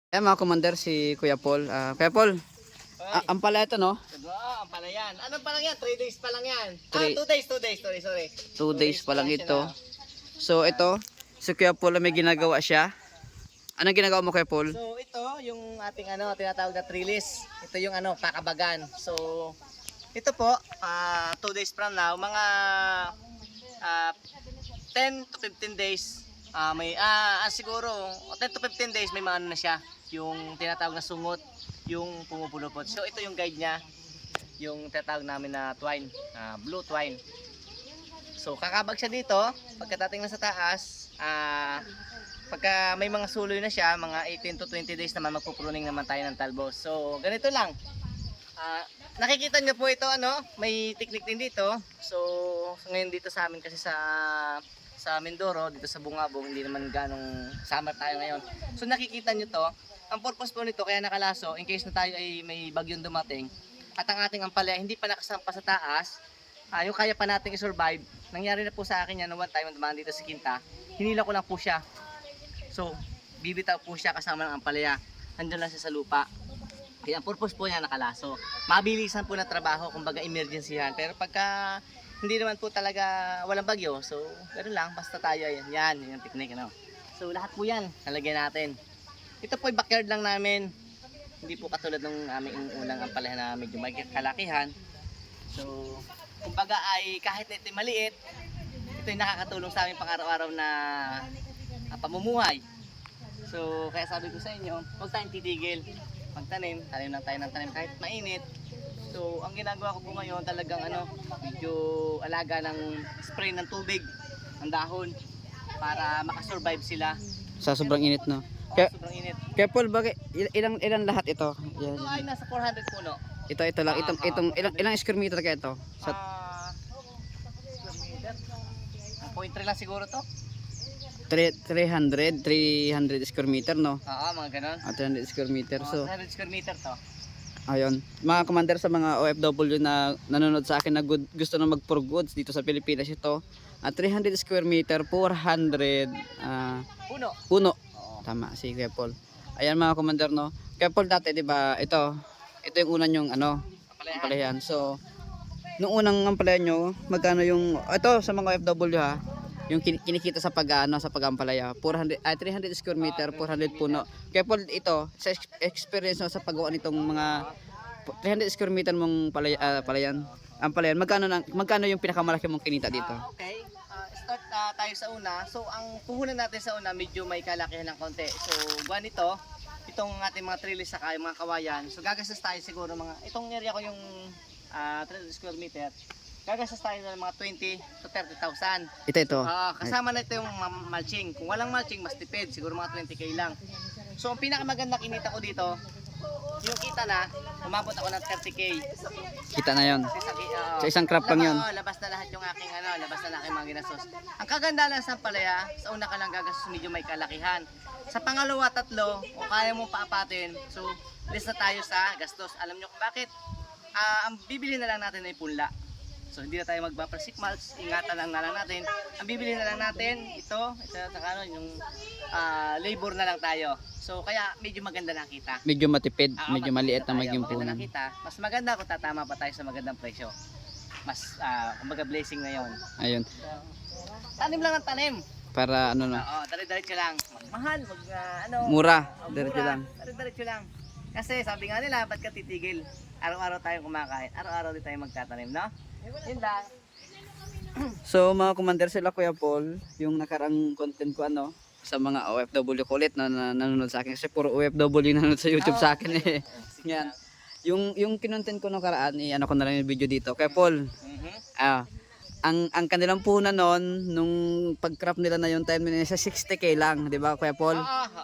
Ayan mga commander, si Kuya Paul. Kuya Paul, Oy, ang pala ito no? ang pala yan. Ano pa lang yan? 3 days pa lang yan. Three- 2 days, 2 days. Sorry. 2 days pa lang siya ito. na. So ito, si Kuya Paul may ginagawa siya. Anong ginagawa mo Kuya Paul? So ito, yung ating tinatawag na trellis. Ito yung pakabagan. So ito po, 2 days from now, mga 10 to 15 days, siguro 10 to 15 days may mga na siya, yung tinatawag na sungot, yung pumupulupot. So ito yung guide niya, yung tinatawag namin na twine, blue twine. So kakabag siya dito, pagkatating na sa taas, pagka may mga suloy na siya, mga 18 to 20 days naman magpupruning naman tayo ng talbos. So ganito lang. Nakikita nyo po ito, may technique din dito. So ngayon dito sa amin kasi sa Mindoro, dito sa Bungabong, hindi naman ganong summer tayo ngayon. So nakikita nyo to, ang purpose po nito kaya nakalaso in case na tayo ay may bagyong dumating at ang ating ampalaya hindi pa nakasampa sa taas, yung kaya pa nating i-survive. Nangyari na po sa akin yan one time dumaan dito sa Kinta, hinila ko lang po siya. So bibitaw po siya kasama ng ampalaya, andun lang siya sa lupa. Kaya ang purpose po niya nakalaso. Mabilisan po na trabaho, kumbaga emergency yan. Pero pagka hindi naman po talaga walang bagyo, so ganoon lang, basta tayo yan yung technique So lahat po yan, nalagyan natin. Ito po ay backyard lang namin. Hindi po katulad ng aming unang ampalaya na medyo may kalakihan. So kumbaga ay kahit na ito maliit, ito yung nakakatulong sa amin pang araw-araw na pamumuhay. So kaya sabi ko sa inyo, huwag tayong titigil. Magtanim, tanim lang tayo ng tanim kahit mainit. So ang ginagawa ko po ngayon talagang medyo alaga ng spray ng tubig, ng dahon para makasurvive sila. Sa sobrang init no? Sobrang init. Kuya Paul, bakit ilang lahat ito? Yan. Ito ay nasa 400 puno. Ito lang, itong ilang square meter kaya ito? Sa Square meter. 0.3 lang siguro to. 300 square meter no? Oo, mga ganon. 300 square meter. So 300 square meter to. ayun, mga commander sa mga OFW na nanonood sa akin na gusto na mag for goods dito sa Pilipinas, ito 300 square meter, 400 puno. Oo. Tama si Kuya Paul. Ayan mga commander no. Kuya Paul, dati 'di ba ito yung unang yung ampalayan. So nung unang ampalayan nyo, magkano yung ito sa mga OFW ha? Yung kinikita sa sa pag-ampalaya, 300 square meter, 400 puno. Kaya Paul, ito sa experience mo sa paggawa nitong mga 300 square meter mong palayan, magkano yung pinakamalaki mong kinita dito? Okay. Start tayo sa una. So ang puhunan natin sa una medyo may kalakihan ng konti. So buwan nito, itong ating mga trellis saka yung mga kawayan. So gagastos tayo siguro itong area ko yung 300 square meter. Gagastos tayo ng mga 20 to 30,000. Ito. Kasama na ito yung mulching. Kung walang mulching, mas tipid. Siguro mga 20k lang. So, ang pinakamaganda kinita ko dito, yung kita na, umabot ako ng 30k. Kita na yon. Sa isang crop lang yun. Labas na lahat yung aking, labas na aking mga ginastos. Ang kaganda lang sa palaya, sa una ka lang gagastos, medyo may kalakihan. Sa pangalawa, tatlo, o kaya mong paapatin, so, list na tayo sa gastos. Alam nyo kung bakit? Ang bibili na lang natin ay punla. So hindi na tayo magpa-plastic mulch, ingatan lang na lang natin. Ang bibili na lang natin, ito yung labor na lang tayo. So kaya medyo maganda nakita. Medyo matipid, medyo maliit na maging puno. puno. Mas maganda kung tatama pa tayo sa magandang presyo. Mas kumbaga blessing na 'yon. Ayun. So, tanim lang ng tanim. Para no. Diretso lang. Mahal, Mura, diretso lang. Diretso lang. Kasi sabi nga nila, ba't ka titigil? Araw-araw tayong kumakain, araw-araw din tayo magtatanim, no? Yun lang. So mga commander, sila Kuya Paul, yung nakarang content ko sa mga OFW kulit na nanonood sa akin kasi puro OFW nanonood sa YouTube sa akin eh. Yan. Yung kinontent ko nakaraan ko na lang yung video dito. Kuya Paul. Ang kanilang puhunan noon nung pag-crop nila na yung time nila sa 60k lang, 'di ba Kuya Paul?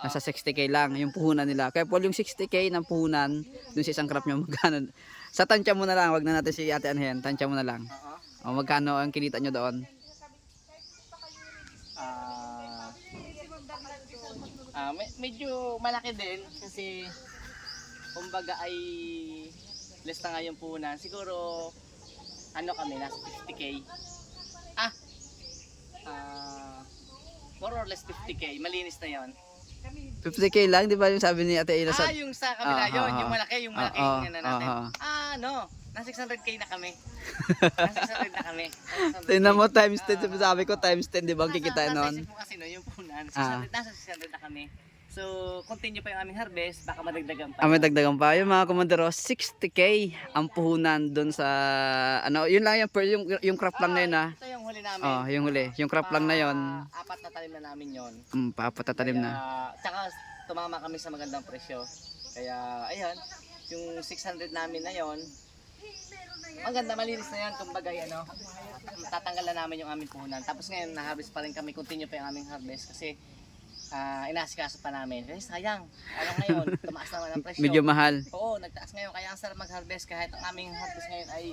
Nasa 60k lang yung puhunan nila. Kuya Paul, yung 60k ng puhunan dun sa isang crop niyo magkano? Sa tansya mo na lang, wag na natin si Ate Anhen, tansya mo na lang. O magkano ang kinita nyo doon? Medyo malaki din kasi kumbaga ay less na nga yung puhunan. Siguro kami nasa 50k. More or less 50k, malinis na 'yon. 50K lang, di ba yung sabi ni Ate Ina sa... Yung sa kabila yun, yung malaki, yung malaking ano natin. Nasa 600K na kami. Nasa 600 na kami. Tingnan mo, times 10. Sabi ko, times 10, di ba? Ang kikita Nasa noon. isip mo kasi no, yung punan. Nasa 600 na kami. So, continue pa yung aming harvest, baka madagdagan pa. May dagdagan pa. Yung mga komandero, 60K ang puhunan doon sa... Ano, yun lang yung crop lang na yun ha. Ito yung huli namin. Yung huli. Yung crop lang na yun. Apat na talim na namin yun. Papatatalim na. Tsaka tumama kami sa magandang presyo. Kaya, ayun, yung 600 namin na yun, maganda, malinis na yan. Kumbaga, ano, tatanggalan namin yung aming puhunan. Tapos ngayon, na-harvest pa rin kami. Continue pa yung aming harvest kasi inasikaso pa namin. Kasi sayang. Alam ngayon, tumaas naman ang presyo. Medyo mahal. Oo, nagtaas ngayon. Kaya ang sarap mag-harvest kahit ang aming harvest ngayon ay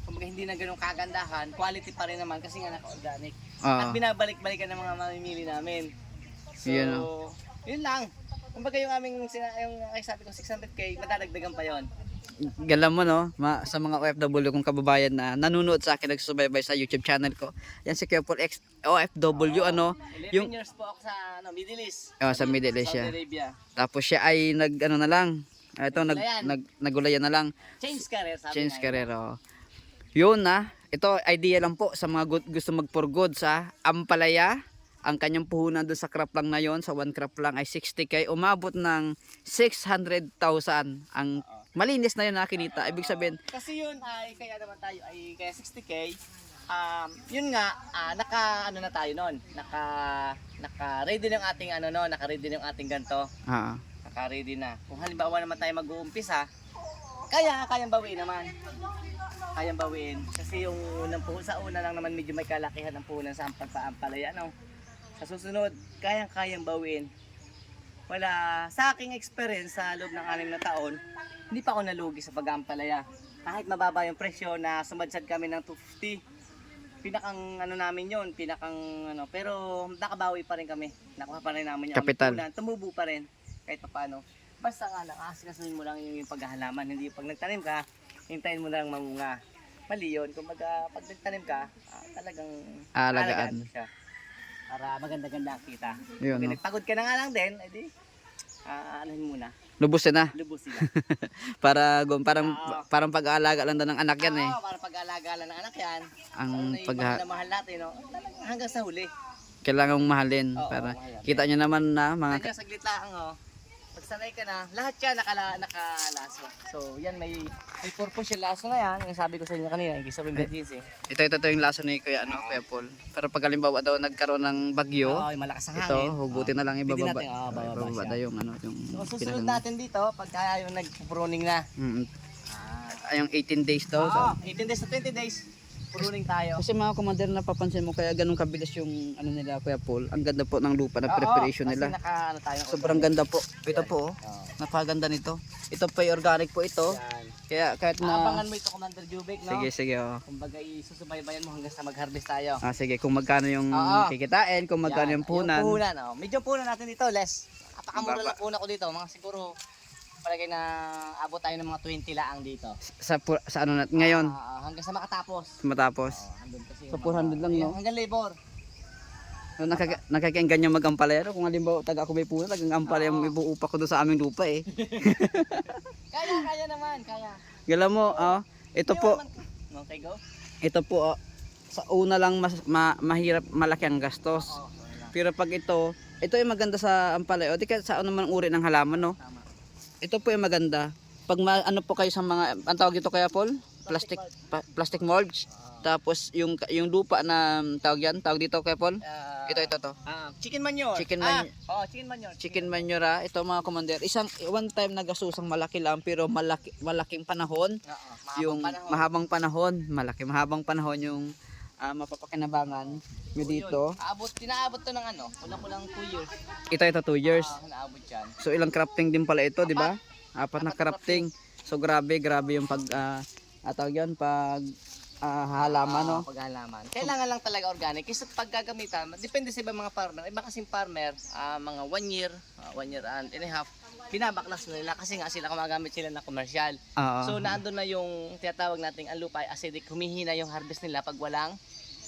kumbaga hindi na ganun kagandahan. Quality pa rin naman kasi nga naka-organic. At binabalik-balikan ng mga mamimili namin. So, yun lang. Kumbaga yung aming, yung ay sabi ko 600K, madadagdagan pa yon. Galam mo no, sa mga OFW kong kababayan na nanonood sa akin, nagsusubaybay sa YouTube channel ko. Yan si Kuya Paul X OFW 11 years po ako sa Middle East. Sa Middle East siya. Saudi Arabia. Tapos siya ay na lang. Ito nagulayan na lang. Change career sabi Change nga career. Yun na. Ito idea lang po sa mga gusto mag-for good sa ampalaya. Ang kanyang puhunan doon sa crop lang na yon, sa one crop lang ay 60K, umabot ng 600,000 ang malinis na yun na kinita. Ibig sabihin, kasi yun ay kaya naman tayo ay kaya 60K. Yun nga naka ano na tayo noon. Naka-ready na yung ating ano no, naka-ready na yung ating ganto. Naka-ready na. Kung halimbawa naman tayo mag-uumpisa, kayang bawiin naman. Kayang bawiin kasi yung unang puhunan sa una lang naman medyo may kalakihan ng puhunan sa ampalaya no. Sa susunod, kayang bawiin. Wala, sa aking experience sa loob ng 6 na taon, hindi pa ako nalugi sa pag-aampalaya. Kahit mababa yung presyo na sumadsad kami ng 250, pinakang ano namin yon, pero nakabawi pa rin kami. Nakuha pa rin namin yung kapital. Tumubo pa rin kahit paano. Basta nga lang, asikasuhin mo lang yung paghahalaman. Hindi pag nagtanim ka, hintayin mo lang mamunga. Mali yun. Kung pag nagtanim ka, talagang alagaan mo siya. Para maganda-ganda ang kita. Yun, Kung nagpagod ka na nga lang din, edi, anuhin muna. Lubusin na. Lubusin na. parang pag-aalaga lang daw ng anak yan eh. Para pag-aalaga lang ng anak yan. Ang mahal na mahal natin, no? Hanggang sa huli. Kailangan mong mahalin. Para kita nyo naman na mga... Kaya saglit lang, pag sanay ka na, lahat yan nakalaso. So, yan may purpose yung laso na yan. Yung sabi ko sa inyo kanina, yung sabi ng jeans eh. Ito yung laso ni Kuya Paul. Pero pag halimbawa daw nagkaroon ng bagyo, malakas ang ito, hangin. hugutin na lang ibababa. Bababa na yung yung so, susunod natin dito, pagka yung nag-pruning na. Yung 18 days daw. 18 days to 20 days. Pruning tayo. Kasi mga commander, napapansin mo kaya ganun kabilis yung ano nila Kuya Paul. Ang ganda po ng lupa, ng preparation nila. Tayo Sobrang ganda po. Ito po, napakaganda nito. Ito po yung organic po ito. Kaya kahit na... Abangan mo ito, Commander Jubek, no? Sige. Kumbaga isusubaybayan mo hanggang sa mag-harvest tayo. Sige, kung magkano yung kikitain, kung magkano yung puhunan. Yung puhunan, medyo puhunan natin dito, less. Napakamura lang puhunan ko dito. Mga siguro, palagay na abot tayo ng mga 20 laang dito. Sa ano natin ngayon? Hanggang sa makatapos. Matapos. Sa 400 lang, no? Hanggang labor. No, nakakainggan yung mag-ampalaya. Kung halimbawa taga ako may puno, tagang-ampalaya mo ibuupa ko doon sa aming lupa eh. Kaya naman, kaya. Gala mo, ito po. Okay, go. Ito po, sa una lang mahirap, malaki ang gastos. Pero pag ito yung maganda sa ampalaya. O di ka sa ano man uri ng halaman, no? Tama. Ito po yung maganda. Pag ano po kayo sa mga, ang tawag dito kaya Paul? Plastic mulch. Tapos yung lupa na tawag dito kaya Paul? Ito to. Chicken manure. Chicken manure. Chicken manure. Chicken manure. Ito mga commander. One time nagasusang malaki lang pero malaking panahon. Yung mahabang panahon. Mahabang panahon yung mapapakinabangan nyo dito. Pinaabot to ng kulang 2 years. Ito 2 years. Naabot yan. So ilang crafting din pala ito, di ba? 4 na crafting. So grabe yung pag halaman, no? Paghalaman. Kailangan lang talaga organic. Kasi pag gagamitan, depende sa ibang mga farmer. Iba kasing farmer, mga 1 year and a half, binabaklas na nila kasi nga sila gumagamit sila ng commercial. So naandun na yung tinatawag nating ang lupa ay acidic, humihina yung harvest nila pag walang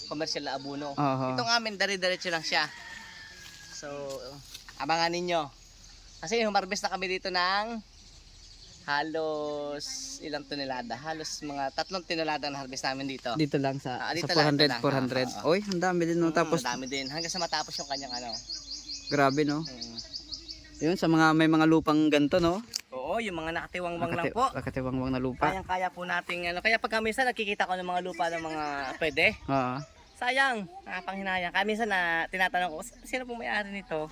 commercial na abono. Itong amin, dire-diretso lang siya. So, abangan ninyo. Kasi humarbest na kami dito ng halos ilang tonelada. Halos mga 3 tonelada na harvest namin dito. Dito lang sa, Dito sa lang, 400, ito lang. 400. Oy, ang dami din no. Tapos, Dami din. Hanggang sa matapos yung kanyang ano. grabe no. Mm. Yun, sa mga may mga lupang ganto no. Oo, yung mga nakatiwangwang lang po. Nakatiwangwang na lupa. Kayang-kaya po nating ano. Kaya pag minsan nakikita ko ng mga lupa ng mga pwede. Oo. Sayang, nakapanghinayang. Kaya minsan na tinatanong ko, sino pong may-ari nito?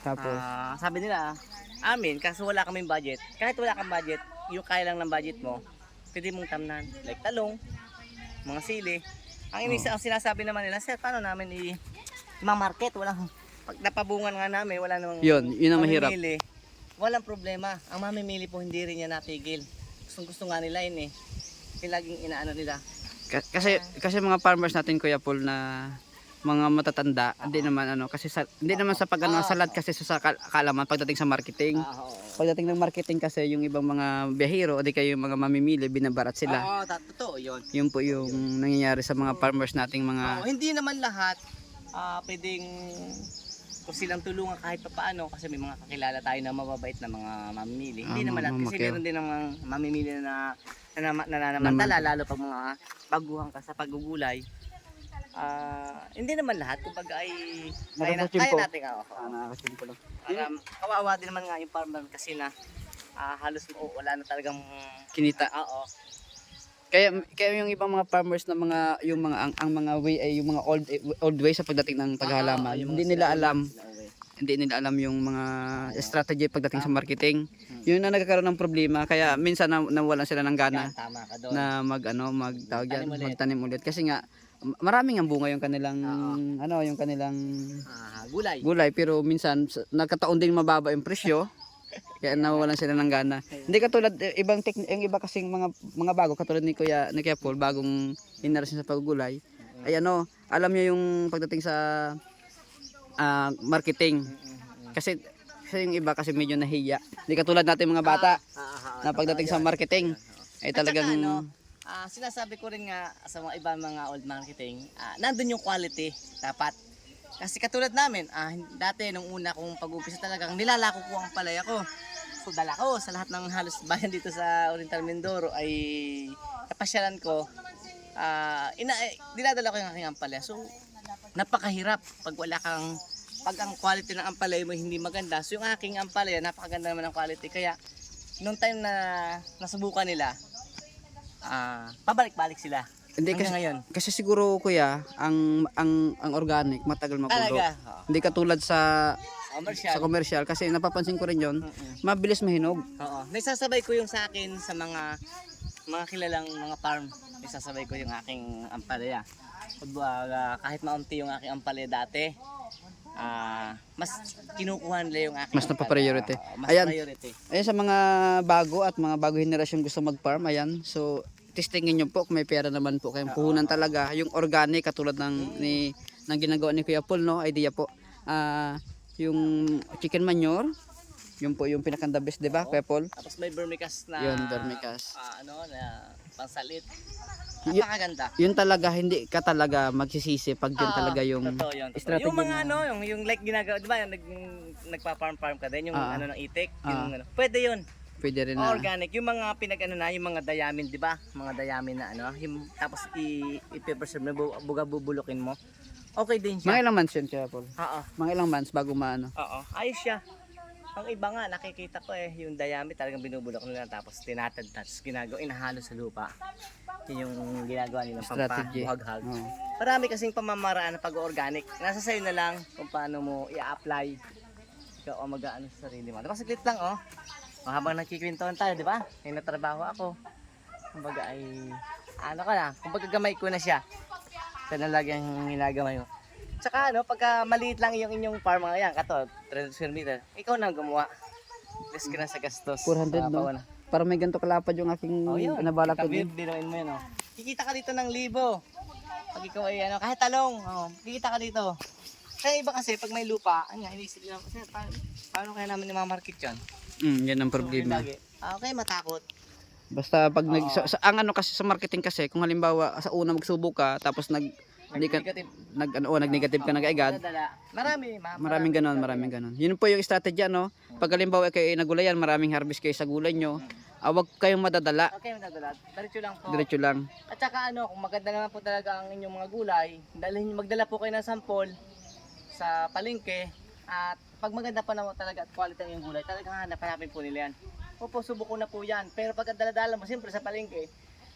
Tapos, Sabi nila, amin, kaso wala kaming budget. Kahit wala kang budget, yung kaya lang ng budget mo, pwede mong tamnan. Like talong, mga sili. Ang sinasabi naman nila, sir, paano namin i-market? Walang, pag napabungan nga namin, wala namang yun ang mahirap. mamimili. Walang problema. Ang mamimili po, hindi rin niya natigil. Gusto nga nila yun eh. Yung laging inaano nila. Kasi mga farmers natin Kuya Paul na mga matatanda, hindi naman ano kasi hindi naman sa pagano salad kasi sa kalaman pagdating sa marketing. Pagdating ng marketing kasi yung ibang mga biyahero o di kayo yung mga mamimili binabarat sila. Oo, totoo yun. Yun po yung nangyayari sa mga farmers nating mga Hindi naman lahat pwedeng kung silang tulungan kahit pa paano kasi may mga kakilala tayo na mababait na mga mamimili. Hindi naman lahat kasi meron din ng mga mamimili na nananamantala lalo pag mga baguhan ka sa paggugulay. Hindi naman lahat kumbaga ay kaya natin kawawa din naman nga yung farmer kasi na halos wala na talagang kinita. Oo. Kaya yung ibang mga farmers na mga yung mga ang mga way ay yung mga old way sa pagdating ng paghahalaman. Hindi nila alam yung mga strategy pagdating sa marketing. Yun na nagkakaroon ng problema kaya minsan nawalan sila ng gana na magtanim ulit kasi nga maraming ang bunga yung kanilang yung kanilang gulay pero minsan nagkataon din mababa yung presyo. Kaya nawawalan sila ng gana. Hindi katulad yung iba kasing mga bago katulad ni Kuya Paul, bagong henerasyon sa paggulay. Ay alam niya yung pagdating sa marketing. Kasi yung iba kasi medyo nahiya. Hindi katulad natin mga bata na pagdating sa marketing ay talagang sinasabi ko rin nga sa mga ibang mga old marketing, nandun yung quality dapat. Kasi katulad namin, dati nung una kong pag-umpisa talagang nilalako ko ang palaya ko. So dala ko sa lahat ng halos bayan dito sa Oriental Mindoro ay napasyalan ko. Dinadala ko yung aking ampalaya. So napakahirap pag ang quality ng ampalaya mo hindi maganda. So yung aking ampalaya napakaganda naman ang quality. Kaya nung time na nasubukan nila, pabalik-balik sila. Hindi kasi siguro Kuya, ang organic matagal mabulok. Hindi katulad sa commercial kasi napapansin ko rin 'yon. Mabilis mahinog. Oo. Naisasabay ko yung sa akin sa mga kilalang mga farm. Naisasabay ko yung aking ampalaya. Kahit maunti yung aking ampalaya dati, mas kinukuha nila yung aking mas napapriority. priority. Ayan sa mga bago at mga bago henerasyon gusto mag-farm, ayan. So testingin nyo po kung may pera naman po kayong puhunan talaga yung organic katulad ng ginagawa ni Kuya Paul idea po yung chicken manure yun po yung pinakanda best diba Kuya Paul? Tapos may vermicast na yun vermicast na pangsalit napakaganda yun talaga hindi ka talaga magsisisi pag yun talaga yung strategy yung mga yung like ginagawa diba nagpa-farm ka din yung ng itik yung pwede yun. Pwede rin organic yung mga yung mga diamond di ba mga diamond na tapos i-preserve mo bubulokin mo okay din siya. Mga ilang months yun Kuya Paul? Mga ilang months bago maano? Ayos siya. Ang iba nga nakikita ko yung diamond talagang binubulok nila tapos tinatad-touch ginagawa inahalo sa lupa. Yun yung ginagawa nilang pampabuhaghag. Marami kasing pamamaraan ng pag-organic. Nasa sayo na lang kung paano mo i-apply. Ikaw mag-aano sa sarili mo. Diba saglit lang habang nagkikwentuhan tayo, di ba? May natrabaho ako. Kumbaga ay kumbaga gamay ko na siya. Ito na lagi ang ginagamay mo. Tsaka pagka maliit lang yung inyong farm ngayon, kato 300 square meter, ikaw na gumawa. Less ka na sa gastos. 400 para may ganito kalapad yung aking nabalak ko din. Binuin mo yun Kikita ka dito ng 1,000. Pag ikaw ay kahit talong, kikita ka dito. Kaya iba kasi pag may lupa, inisip nila, paano kaya namin i-market yan? Yan ang problema. Okay, matakot. Basta pag ang kasi sa marketing kasi kung halimbawa sa una magsubok ka tapos Hindi ka Negative. nag-negative ka na kaagad. Nadala. Maraming ganon, maraming ganon. Yun po yung strategy, no? Pag halimbawa kayo nagulayan, maraming harvest kayo sa gulay nyo, wag kayong madadala. Okay, nadala. Diretso lang po. Diretso lang. At saka kung maganda naman po talaga ang inyong mga gulay, magdala po kayo ng sample sa palengke. At pag maganda pa naman talaga at quality ang inyong gulay, talagang hanapin po nila yan. Opo, subok ko na po yan. Pero pag dala-dala mo, siyempre sa palengke,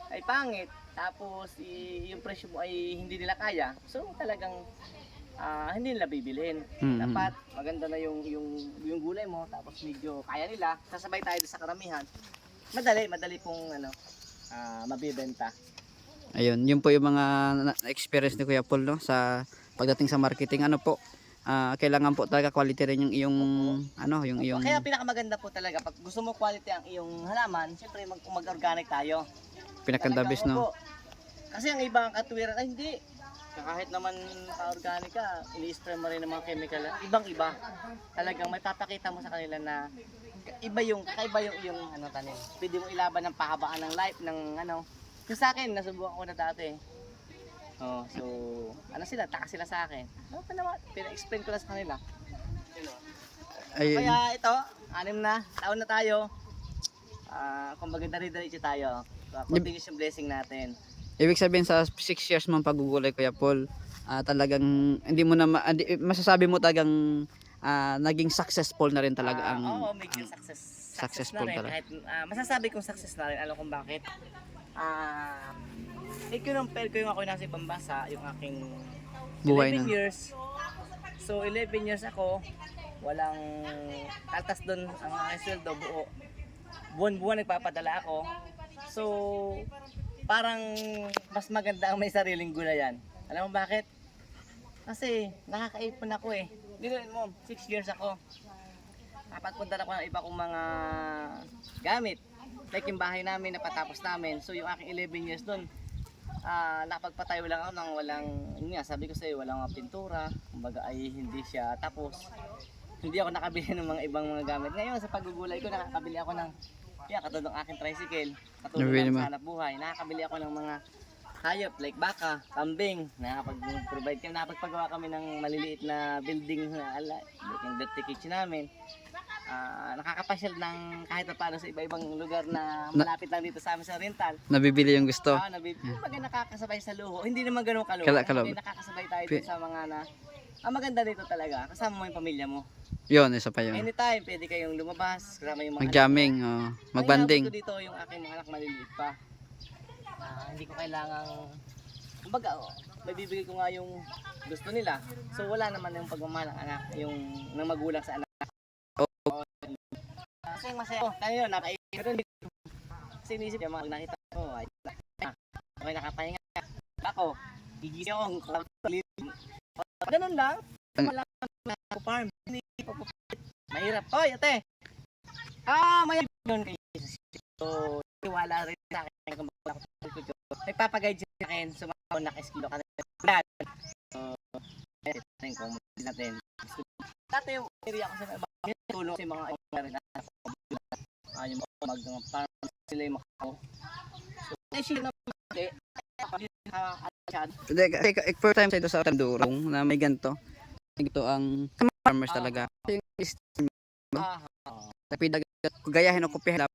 ay pangit. Tapos yung presyo mo ay hindi nila kaya. So talagang hindi nila bibilhin. Dapat maganda na yung gulay mo, tapos medyo kaya nila. Sasabay tayo sa karamihan. Madali pong mabibenta. Ayun, yun po yung mga experience ni Kuya Paul, no, sa pagdating sa marketing. Ano po, kailangan po talaga quality rin yung iyong yung iyong Kaya pinakamaganda po talaga pag gusto mo quality ang iyong halaman, siyempre mag-organic tayo. pinakandabis, no. Opo. Kasi ang ibang katwiran ay hindi. Kahit naman ka-organic ka, ini-spray mo rin ng mga chemical. Ibang-iba. Talagang may papakita mo sa kanila na kakaiba yung tanim. Pwede mo ilaban ng pahabaan ng life ng Yung sa akin, nasubukan ko na dati. So, takas sila sa akin. Pina-explain ko lang sa kanila. Ayun. Kaya ito, 6 na taon na tayo. Kumbaga dari-diretso tayo. Continuous yung blessing natin. Ibig sabihin sa 6 years mong paggugulay, Kuya Paul, talagang hindi mo na masasabi mo talagang naging successful na rin talaga ang Oo, medyo successful na rin. talaga. Kahit, masasabi kong success na rin. Alam kung bakit. I-compare ko yung ako nasa ibang bansa, yung aking Buhay 11 na. years. So 11 years ako, walang kaltas doon ang aking sweldo buo. Buwan-buwan nagpapadala ako. So parang mas maganda ang may sariling gulayan. Alam mo bakit? Kasi nakakaipon ako eh. Dinoon mo, 6 years ako. Napagpunta ako ng iba kong mga gamit. Like yung bahay namin, napatapos namin. So yung aking 11 years doon, nakapagpatayo lang ako ng walang, yun nga, sabi ko sa'yo, walang mga pintura. Kumbaga ay hindi siya tapos. Hindi ako nakabili ng mga ibang mga gamit. Ngayon sa paggugulay ko, nakakabili ako ng katulad ng aking tricycle, katulad ng hanap buhay. Nakakabili ako ng mga hayop like baka, kambing. Nakakapag-provide kami, nakapagpagawa kami ng maliliit na building na yung dirty kitchen namin. Nakakapasyal ng kahit pa paano sa iba-ibang lugar na malapit lang dito sa amin sa rental. Nabibili yung gusto. Kumbaga nakakasabay sa luho. Hindi naman ganun kaluho. Kalab. Nakakasabay tayo dun sa mga ang maganda dito talaga, kasama mo yung pamilya mo. Yun, isa pa yun. Anytime, pwede kayong lumabas, kasama yung mga Mag-jamming, mag-banding. Ang dito yung aking mga anak maliliit pa. Hindi ko kailangang, kumbaga, may bibigay ko nga yung gusto nila. So wala naman yung pagmamahal ng anak, yung ng magulang sa anak. Kasi masaya ko, tayo yun, napaikin. Kasi inisip yung mga nakita ko, okay nakapahinga. Ako, gigising ako, ganun lang. Wala na farm. Mahirap. Hoy, ate. Mahirap yun kay Jesus. So, tiwala rin sa akin kung bakit ako nagpapaguide sa akin, sumasaw na keskilo ka na. So, ito kung natin. Dati yung area ko sa mga tulong sa mga rin na yung mag-farm sila yung makao. So, ay siya na First time sa ito sa Tandurong na may ganito. Ito ang farmers talaga. Yung gayahin o kopihan